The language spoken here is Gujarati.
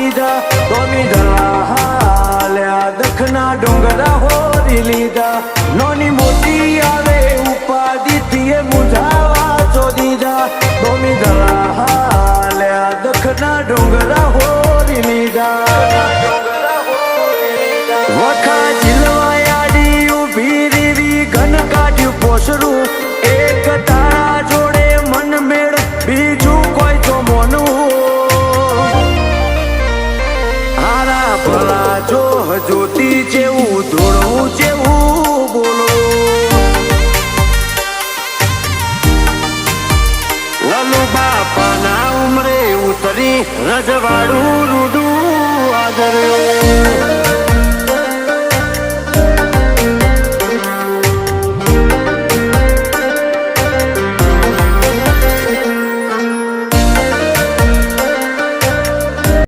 દીધા તોમી દળાલ્યા દખના ડુંગરા હોરી લીધા નોની મોટી આવે ઉપાધિથી મુંજાવા જો દીધા તોમી દળાલ્યા દખના ડુંગરા હોરી લીધા વખા જીલવાયાડી ઉભી રીવી ઘન કાઢ્યું પોસરું એક તારા જોડે મન મેળ બીજું કોઈ તો મોનું હારા ભલા જો જોતી જેવું ધોળવું જેવું બોલો લાલુ બાપાના ઉમરે ઉતરી રજવાડું રૂડું આદર્યો